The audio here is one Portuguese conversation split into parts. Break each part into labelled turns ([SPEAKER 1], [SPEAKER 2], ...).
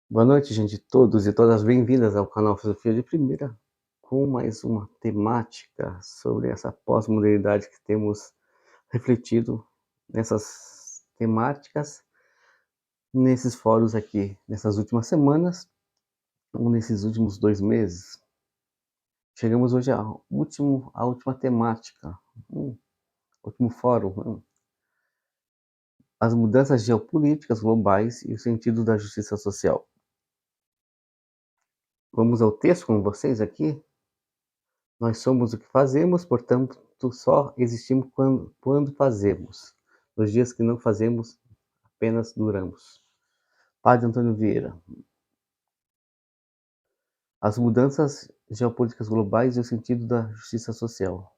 [SPEAKER 1] Boa noite, gente, todos e todas bem-vindas ao canal Filosofia de Primeira, com mais uma temática sobre essa pós-modernidade que temos refletido nessas temáticas, nesses fóruns aqui, nessas últimas semanas, ou nesses últimos 2 meses. Chegamos hoje à última temática, último fórum, as mudanças geopolíticas globais e o sentido da justiça social. Vamos ao texto com vocês aqui? Nós somos o que fazemos, portanto, só existimos quando fazemos. Nos dias que não fazemos, apenas duramos. Padre Antônio Vieira. As mudanças geopolíticas globais e o sentido da justiça social.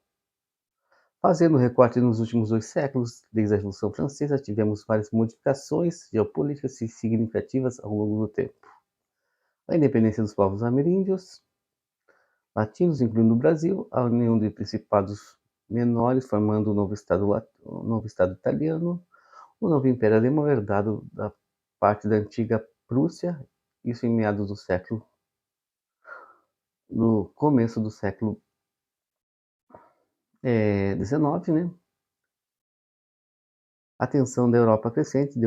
[SPEAKER 1] Fazendo recorte nos últimos 2 séculos, desde a Revolução Francesa, tivemos várias modificações geopolíticas significativas ao longo do tempo. A independência dos povos ameríndios, latinos, incluindo o Brasil, a união de principados menores, formando o novo Estado italiano, o novo Império Alemão herdado da parte da antiga Prússia, isso em meados do século, no começo do século XIX, né? A tensão da Europa crescente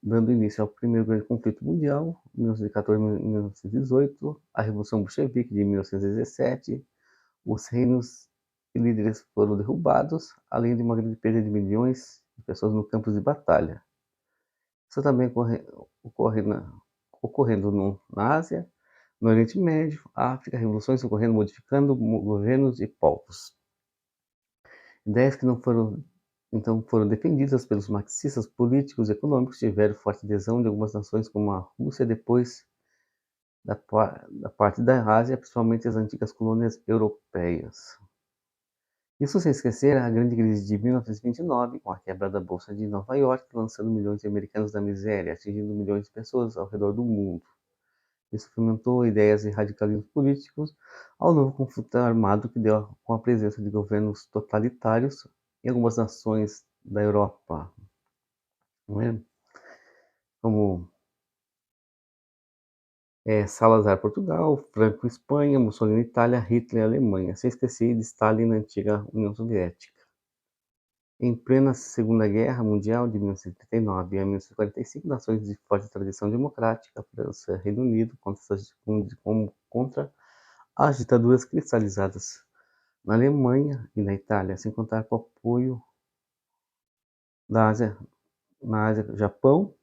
[SPEAKER 1] dando início ao primeiro grande conflito mundial, 1914 1918, a Revolução Bolchevique de 1917, os reinos e líderes foram derrubados, além de uma grande perda de milhões de pessoas no campo de batalha. Isso também ocorrendo na Ásia, no Oriente Médio, África, revoluções ocorrendo modificando governos e povos. Ideias que não foram então foram defendidas pelos marxistas políticos e econômicos tiveram forte adesão de algumas nações como a Rússia depois da parte da Ásia, principalmente as antigas colônias europeias. Isso sem esquecer a grande crise de 1929, com a quebra da Bolsa de Nova York, lançando milhões de americanos da miséria, atingindo milhões de pessoas ao redor do mundo. Isso fomentou ideias de radicalismo políticos ao novo conflito armado que deu com a presença de governos totalitários em algumas nações da Europa, não é? Como Salazar Portugal, Franco Espanha, Mussolini Itália, Hitler Alemanha, sem esquecer de Stalin na antiga União Soviética. Em plena Segunda Guerra Mundial de 1939 a 1945, nações de forte tradição democrática, França e Reino Unido, contra as ditaduras cristalizadas na Alemanha e na Itália, sem contar com o apoio da Ásia, na Ásia, Japão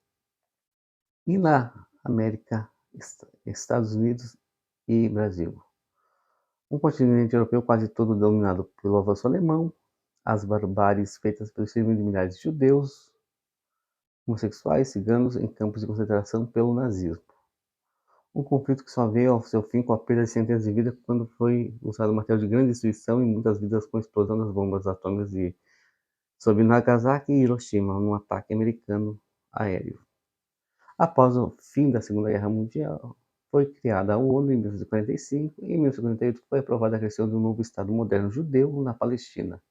[SPEAKER 1] e na América, Estados Unidos e Brasil. Um continente europeu quase todo dominado pelo avanço alemão, as barbáries feitas pelo extermínio de milhares de judeus, homossexuais, ciganos em campos de concentração pelo nazismo. Um conflito que só veio ao seu fim com a perda de centenas de vidas quando foi usado material de grande destruição e muitas vidas com a explosão das bombas atômicas sobre Nagasaki e Hiroshima num ataque americano aéreo. Após o fim da Segunda Guerra Mundial, foi criada a ONU em 1945 e em 1948 foi aprovada a criação de um novo Estado moderno judeu na Palestina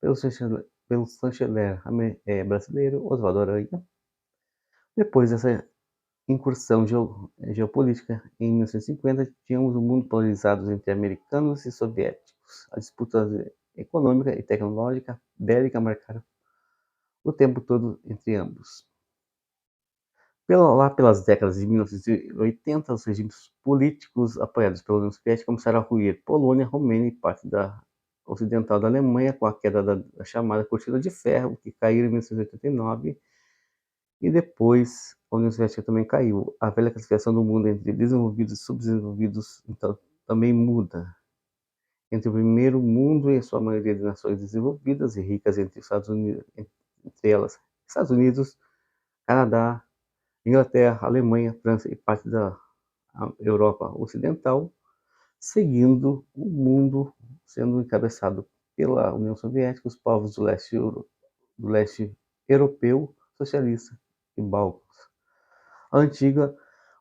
[SPEAKER 1] pelo chanceler brasileiro Oswaldo Aranha. Depois dessa incursão geopolítica em 1950, tínhamos um mundo polarizado entre americanos e soviéticos. A disputa econômica e tecnológica bélica marcaram o tempo todo entre ambos. Lá pelas décadas de 1980, os regimes políticos apoiados pela União Soviética começaram a ruir Polônia, Romênia e parte ocidental da Alemanha com a queda da chamada Cortina de Ferro, que caiu em 1989, e depois a União Soviética também caiu. A velha classificação do mundo entre desenvolvidos e subdesenvolvidos então também muda. Entre o primeiro mundo e a sua maioria de nações desenvolvidas e ricas, entre elas Estados Unidos, Canadá, Inglaterra, Alemanha, França e parte da Europa Ocidental, seguindo o mundo sendo encabeçado pela União Soviética, os povos do leste europeu, socialista e Balcãs. A antiga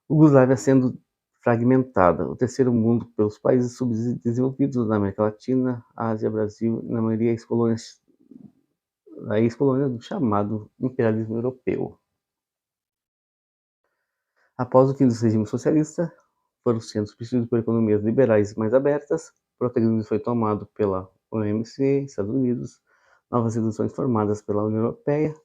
[SPEAKER 1] Iugoslávia sendo fragmentada, o terceiro mundo pelos países subdesenvolvidos da América Latina, Ásia, Brasil, na maioria ex-colônias do chamado imperialismo europeu. Após o fim do regime socialista, foram sendo substituídos por economias liberais mais abertas, o protagonismo foi tomado pela OMC, Estados Unidos, novas reduções formadas pela União Europeia,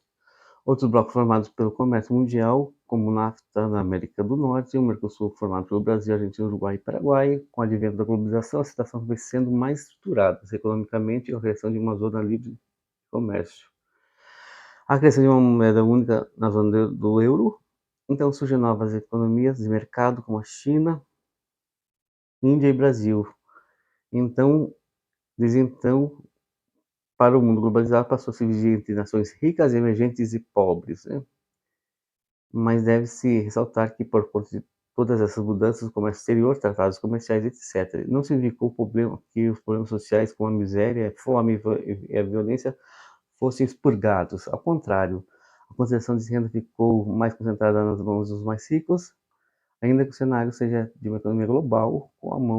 [SPEAKER 1] outros blocos formados pelo comércio mundial, como o NAFTA na América do Norte e o Mercosul formado pelo Brasil, Argentina, Uruguai e Paraguai. Com o advento da globalização, a situação foi sendo mais estruturada economicamente e a criação de uma zona livre de comércio. A criação de uma moeda única na zona do euro. Então surgem novas economias de mercado, como a China, Índia e Brasil. Então, desde então, para o mundo globalizado, passou a se dividir entre nações ricas, emergentes e pobres, né? Mas deve-se ressaltar que, por conta de todas essas mudanças no comércio exterior, tratados comerciais, etc., não significou que os problemas sociais, como a miséria, a fome e a violência, fossem expurgados. Ao contrário, a concentração de renda ficou mais concentrada nas mãos dos mais ricos, ainda que o cenário seja de uma economia global, com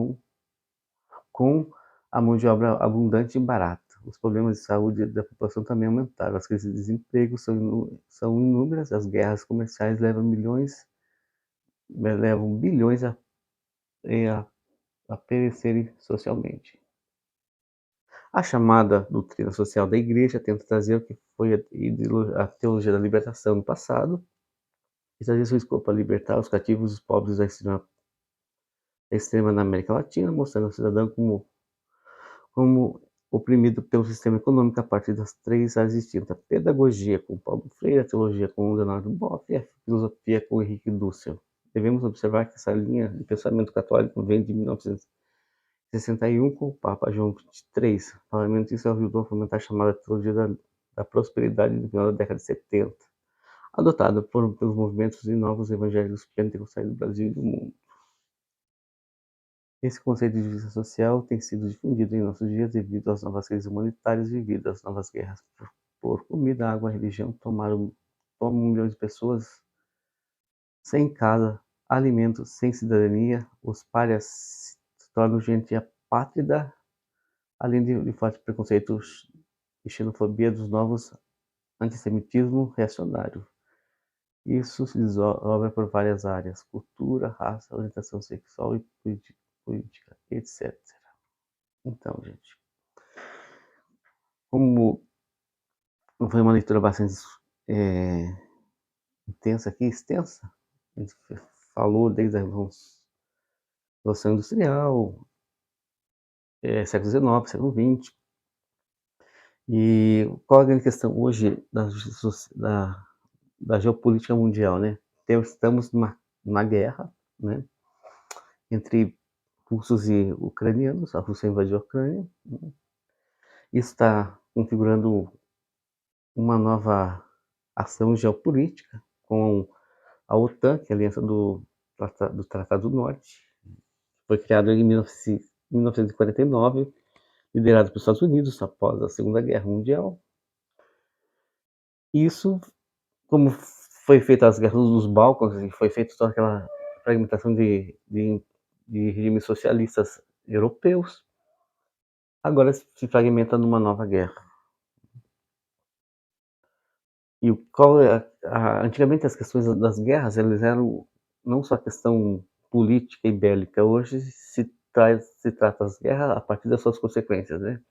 [SPEAKER 1] a mão de obra abundante e barata. Os problemas de saúde da população também aumentaram. As crises de desemprego são inúmeras, as guerras comerciais levam bilhões a perecerem socialmente. A chamada doutrina social da Igreja tenta trazer o que foi a teologia da libertação no passado, e trazer seu escopo a libertar os cativos e os pobres da extrema na América Latina, mostrando o cidadão como oprimido pelo sistema econômico a partir das três áreas distintas: a pedagogia com Paulo Freire, a teologia com Leonardo Boff e a filosofia com Henrique Dussel. Devemos observar que essa linha de pensamento católico vem de 1961 com o Papa João XXIII. Provavelmente isso ajudou a fomentar a chamada teologia da prosperidade no final da década de 70, adotada pelos movimentos e novos evangélicos pentecostais do Brasil e do mundo. Esse conceito de justiça social tem sido difundido em nossos dias devido às novas crises humanitárias vividas, às novas guerras por comida, água, religião, tomam milhões de pessoas sem casa, alimento, sem cidadania. Os párias se tornam gente apátrida, além de forte preconceito e xenofobia dos novos antissemitismo reacionário. Isso se desdobra por várias áreas: cultura, raça, orientação sexual e política, etc. Então, gente, como foi uma leitura bastante intensa aqui, extensa, a gente falou desde a Revolução Industrial, século XIX, século XX, e qual a grande questão hoje da geopolítica mundial, né? Estamos numa guerra, né, entre russos e ucranianos. A Rússia invadiu a Ucrânia. Isso está configurando uma nova ação geopolítica com a OTAN, que é a Aliança do Tratado do Norte. Foi criada em 1949, liderada pelos Estados Unidos após a Segunda Guerra Mundial. Isso, como foi feita as guerras dos Balcãs e foi feita toda aquela fragmentação de regimes socialistas europeus, agora se fragmenta numa nova guerra. E antigamente as questões das guerras, elas eram não só questão política e bélica. Hoje se trata as guerras a partir das suas consequências, né,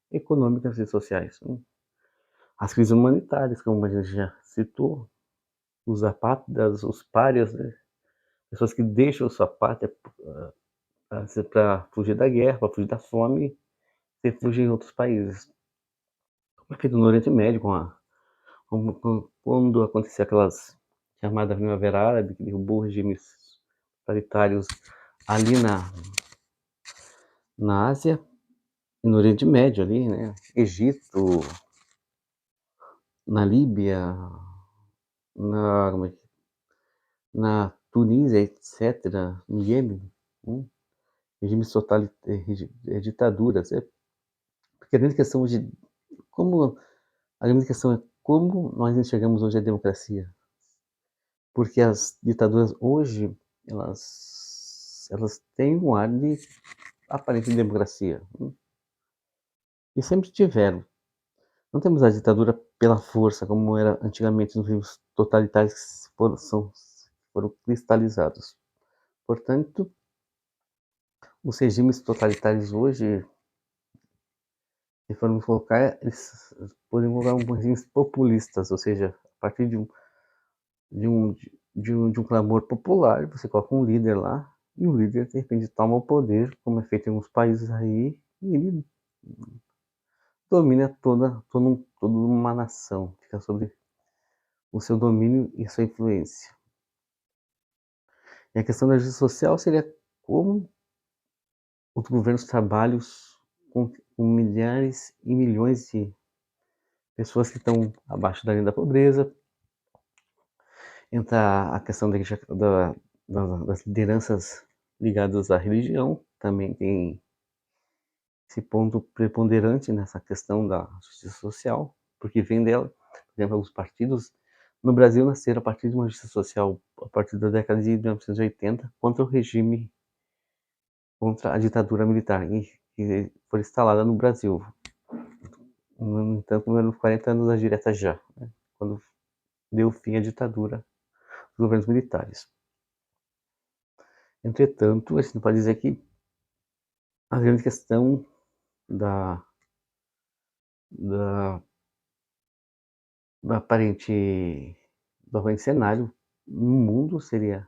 [SPEAKER 1] econômicas e sociais. As crises humanitárias, como a gente já citou, os apátridas, os párias, né, pessoas que deixam sua pátria para fugir da guerra, para fugir da fome, e refugem em outros países. Como é feito no Oriente Médio, quando acontecia aquelas chamada Primavera Árabe, que derrubou regimes totalitários ali na Ásia e no Oriente Médio, ali, né? Egito, na Líbia, na, na Tunísia, etc., no Iêmen, regimes totalitários, ditaduras. Porque a grande questão hoje, a grande questão é como nós enxergamos hoje a democracia. Porque as ditaduras hoje, elas têm um ar de aparente democracia. E sempre tiveram. Não temos a ditadura pela força, como era antigamente nos regimes totalitários que foram cristalizados. Portanto, os regimes totalitários hoje, se formos colocar, eles podem colocar regimes populistas, ou seja, a partir de um, de um clamor popular, você coloca um líder lá, e o líder, de repente, toma o poder, como é feito em alguns países aí, e ele domina toda uma nação, fica sobre o seu domínio e a sua influência. E a questão da justiça social seria como os governos trabalham com milhares e milhões de pessoas que estão abaixo da linha da pobreza. Entra a questão das lideranças ligadas à religião, também tem esse ponto preponderante nessa questão da justiça social, porque vem dela. Por exemplo, alguns partidos no Brasil nasceram a partir de uma justiça social a partir da década de 1980 contra o regime, contra a ditadura militar que foi instalada no Brasil. No entanto, nos 40 anos da direta já, né, quando deu fim à ditadura dos governos militares. Entretanto, a gente não pode dizer que a grande questão da, da, da aparente, do aparente cenário no mundo seria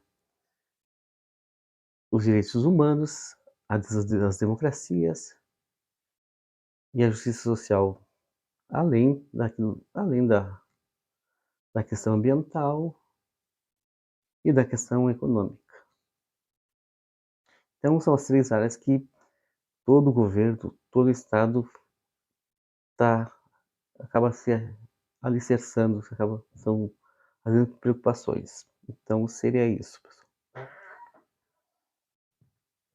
[SPEAKER 1] os direitos humanos, as democracias e a justiça social, além da questão ambiental e da questão econômica. Então, são as três áreas que todo governo, todo Estado tá, acaba se alicerçando, são as preocupações. Então, seria isso.